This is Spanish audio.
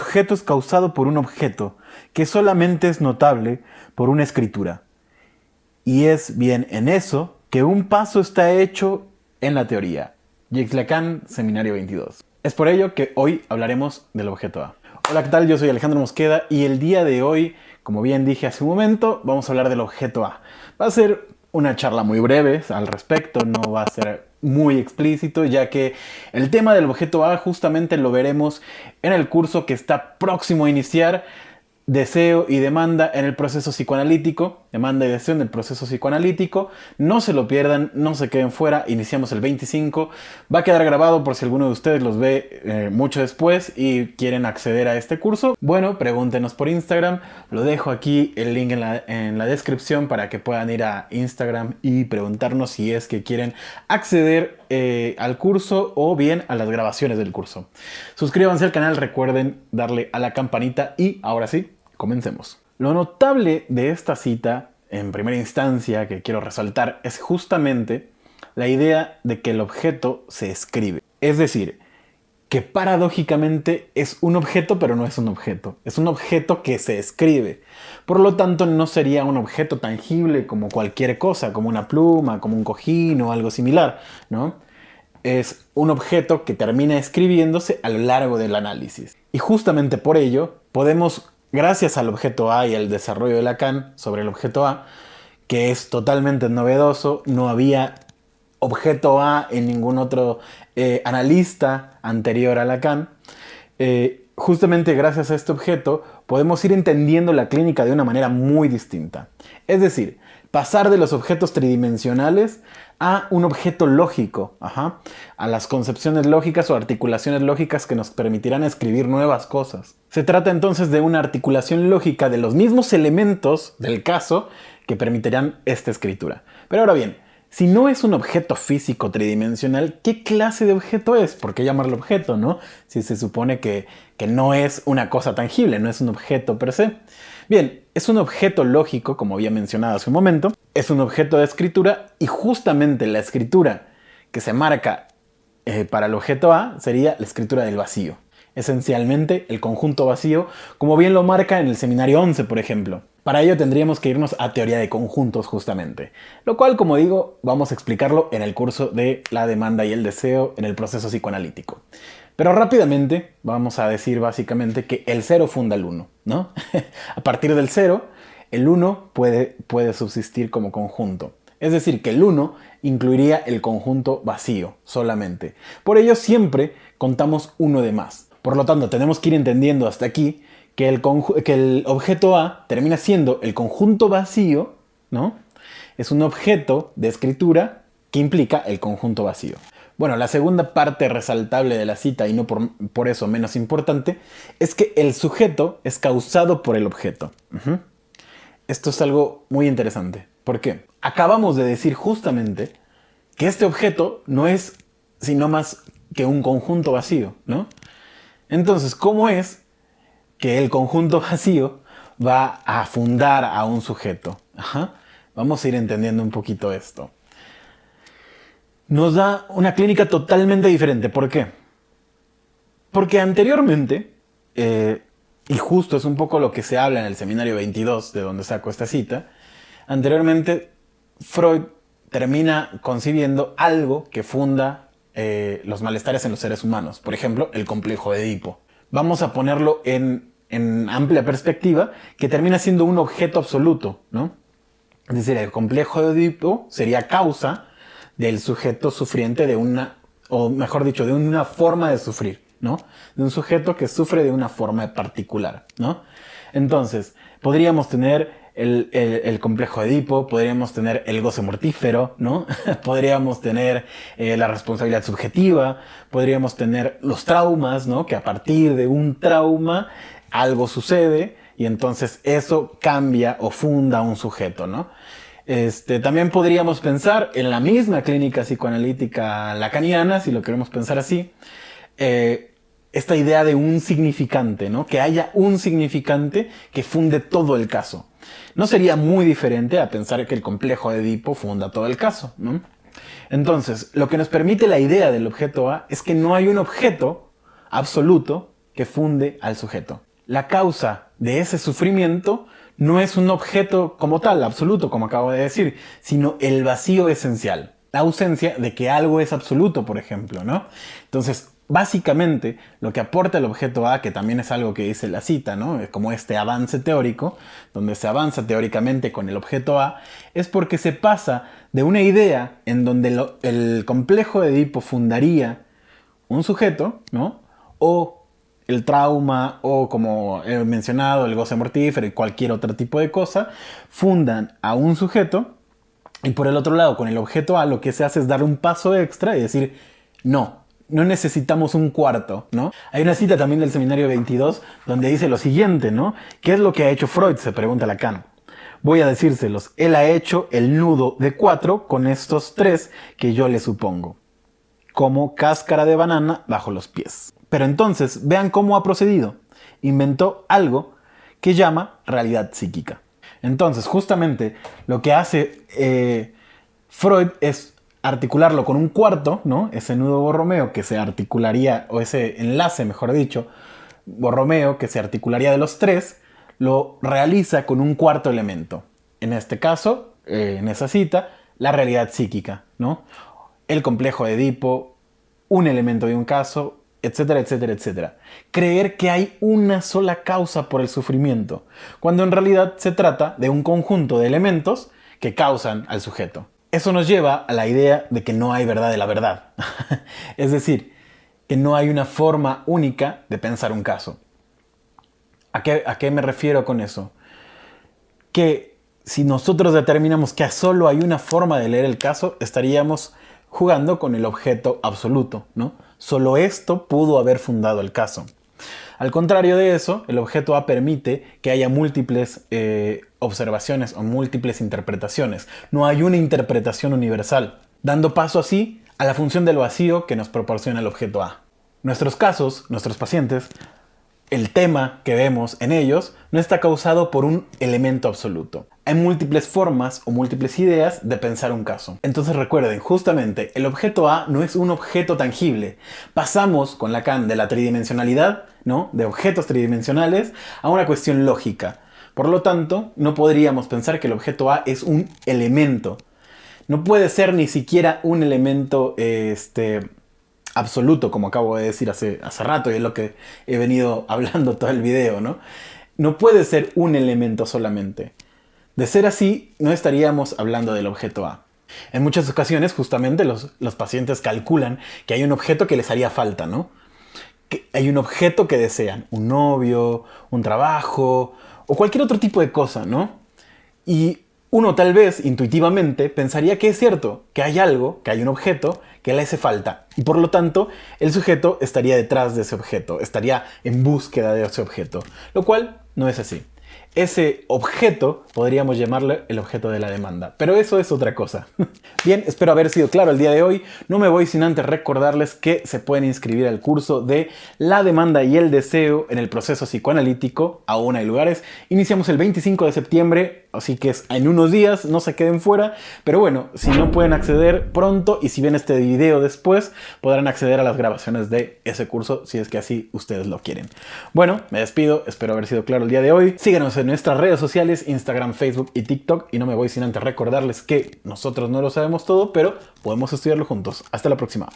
sujeto es causado por un objeto que solamente es notable por una escritura. Y es bien en eso que un paso está hecho en la teoría. Jacques Lacan, Seminario 22. Es por ello que hoy hablaremos del objeto A. Hola, ¿qué tal? Yo soy Alejandro Mosqueda y el día de hoy, como bien dije hace un momento, vamos a hablar del objeto A. Va a ser una charla muy breve al respecto, no va a ser muy explícito, ya que el tema del objeto A justamente lo veremos en el curso que está próximo a iniciar, Deseo y demanda en el proceso psicoanalítico, demanda y deseo en el proceso psicoanalítico. No se lo pierdan, no se queden fuera, iniciamos el 25. Va a quedar grabado por si alguno de ustedes los ve mucho después y quieren acceder a este curso. Bueno, pregúntenos por Instagram, lo dejo aquí el link en la descripción para que puedan ir a Instagram y preguntarnos si es que quieren acceder al curso o bien a las grabaciones del curso. Suscríbanse al canal, recuerden darle a la campanita y ahora sí, comencemos. Lo notable de esta cita, en primera instancia, que quiero resaltar, es justamente la idea de que el objeto se escribe. Es decir, que paradójicamente es un objeto, pero no es un objeto. Es un objeto que se escribe. Por lo tanto, no sería un objeto tangible como cualquier cosa, como una pluma, como un cojín o algo similar, ¿no? Es un objeto que termina escribiéndose a lo largo del análisis. Y justamente por ello, podemos, gracias al objeto A y al desarrollo de Lacan sobre el objeto A, que es totalmente novedoso, no había objeto A en ningún otro analista anterior a Lacan, justamente gracias a este objeto podemos ir entendiendo la clínica de una manera muy distinta. Es decir, pasar de los objetos tridimensionales a un objeto lógico, a las concepciones lógicas o articulaciones lógicas que nos permitirán escribir nuevas cosas. Se trata entonces de una articulación lógica de los mismos elementos del caso que permitirán esta escritura. Pero ahora bien, si no es un objeto físico tridimensional, ¿qué clase de objeto es? ¿Por qué llamarlo objeto, no? Si se supone que no es una cosa tangible, no es un objeto per se. Bien, es un objeto lógico, como había mencionado hace un momento, es un objeto de escritura y justamente la escritura que se marca para el objeto A sería la escritura del vacío. Esencialmente el conjunto vacío, como bien lo marca en el Seminario 11, por ejemplo. Para ello tendríamos que irnos a teoría de conjuntos justamente, lo cual, como digo, vamos a explicarlo en el curso de la demanda y el deseo en el proceso psicoanalítico. Pero rápidamente vamos a decir básicamente que el cero funda el uno, ¿no? A partir del cero, el uno puede subsistir como conjunto. Es decir, que el uno incluiría el conjunto vacío solamente. Por ello siempre contamos uno de más. Por lo tanto, tenemos que ir entendiendo hasta aquí que el objeto A termina siendo el conjunto vacío, ¿no? Es un objeto de escritura que implica el conjunto vacío. Bueno, la segunda parte resaltable de la cita, y no por eso menos importante, es que el sujeto es causado por el objeto. Esto es algo muy interesante. ¿Por qué? Acabamos de decir justamente que este objeto no es sino más que un conjunto vacío, ¿no? Entonces, ¿cómo es que el conjunto vacío va a fundar a un sujeto? Vamos a ir entendiendo un poquito esto. Nos da una clínica totalmente diferente. ¿Por qué? Porque anteriormente, y justo es un poco lo que se habla en el Seminario 22, de donde saco esta cita, anteriormente Freud termina concibiendo algo que funda los malestares en los seres humanos. Por ejemplo, el complejo de Edipo. Vamos a ponerlo en amplia perspectiva, que termina siendo un objeto absoluto, ¿no? Es decir, el complejo de Edipo sería causa del sujeto sufriente de una, o mejor dicho, de una forma de sufrir, ¿no? De un sujeto que sufre de una forma particular, ¿no? Entonces, podríamos tener el complejo de Edipo, podríamos tener el goce mortífero, ¿no? Podríamos tener la responsabilidad subjetiva, podríamos tener los traumas, ¿no? Que a partir de un trauma algo sucede y entonces eso cambia o funda a un sujeto, ¿no? También podríamos pensar en la misma clínica psicoanalítica lacaniana, si lo queremos pensar así, esta idea de un significante, ¿no? Que haya un significante que funde todo el caso. No sería muy diferente a pensar que el complejo de Edipo funda todo el caso, ¿no? Entonces, lo que nos permite la idea del objeto A es que no hay un objeto absoluto que funde al sujeto. La causa de ese sufrimiento no es un objeto como tal, absoluto, como acabo de decir, sino el vacío esencial, la ausencia de que algo es absoluto, por ejemplo, ¿no? Entonces, básicamente, lo que aporta el objeto A, que también es algo que dice la cita, ¿no? Es como este avance teórico, donde se avanza teóricamente con el objeto A, es porque se pasa de una idea en donde el complejo de Edipo fundaría un sujeto, ¿no? O el trauma, o como he mencionado, el goce mortífero y cualquier otro tipo de cosa, fundan a un sujeto, y por el otro lado, con el objeto A, lo que se hace es darle un paso extra y decir, no necesitamos un cuarto, ¿no? Hay una cita también del Seminario 22 donde dice lo siguiente, ¿no? ¿Qué es lo que ha hecho Freud?, se pregunta Lacan. Voy a decírselos. Él ha hecho el nudo de 4 con estos 3 que yo le supongo, como cáscara de banana bajo los pies. Pero entonces, vean cómo ha procedido. Inventó algo que llama realidad psíquica. Entonces, justamente, lo que hace Freud es articularlo con un cuarto, ¿no? Ese nudo Borromeo que se articularía, o ese enlace, mejor dicho, Borromeo que se articularía de los 3, lo realiza con un cuarto elemento. En este caso, en esa cita, la realidad psíquica, ¿no? El complejo de Edipo, un elemento de un caso, etcétera, etcétera, etcétera. Creer que hay una sola causa por el sufrimiento, cuando en realidad se trata de un conjunto de elementos que causan al sujeto. Eso nos lleva a la idea de que no hay verdad de la verdad. Es decir, que no hay una forma única de pensar un caso. ¿A qué me refiero con eso? Que si nosotros determinamos que solo hay una forma de leer el caso, estaríamos jugando con el objeto absoluto, ¿no? Solo esto pudo haber fundado el caso. Al contrario de eso, el objeto A permite que haya múltiples observaciones o múltiples interpretaciones. No hay una interpretación universal, dando paso así a la función del vacío que nos proporciona el objeto A. Nuestros casos, nuestros pacientes, el tema que vemos en ellos no está causado por un elemento absoluto. Hay múltiples formas o múltiples ideas de pensar un caso. Entonces recuerden, justamente, el objeto A no es un objeto tangible. Pasamos con Lacan de la tridimensionalidad, ¿no?, de objetos tridimensionales, a una cuestión lógica. Por lo tanto, no podríamos pensar que el objeto A es un elemento. No puede ser ni siquiera un elemento absoluto, como acabo de decir hace rato, y es lo que he venido hablando todo el video, ¿no? No puede ser un elemento solamente. De ser así, no estaríamos hablando del objeto A. En muchas ocasiones, justamente, los pacientes calculan que hay un objeto que les haría falta, ¿no? Que hay un objeto que desean, un novio, un trabajo, o cualquier otro tipo de cosa, ¿no? Y uno tal vez intuitivamente pensaría que es cierto, que hay algo, que hay un objeto que le hace falta. Y por lo tanto, el sujeto estaría detrás de ese objeto, estaría en búsqueda de ese objeto. Lo cual no es así. Ese objeto podríamos llamarle el objeto de la demanda, pero eso es otra cosa. Bien, espero haber sido claro el día de hoy. No me voy sin antes recordarles que se pueden inscribir al curso de La demanda y el deseo en el proceso psicoanalítico. Aún hay lugares. Iniciamos el 25 de septiembre, así que es en unos días, no se queden fuera. Pero bueno, si no pueden acceder pronto y si ven este video después, podrán acceder a las grabaciones de ese curso si es que así ustedes lo quieren. Bueno, me despido, espero haber sido claro el día de hoy. Síganos en nuestras redes sociales, Instagram, Facebook y TikTok. Y no me voy sin antes recordarles que nosotros no lo sabemos todo, pero podemos estudiarlo juntos. Hasta la próxima.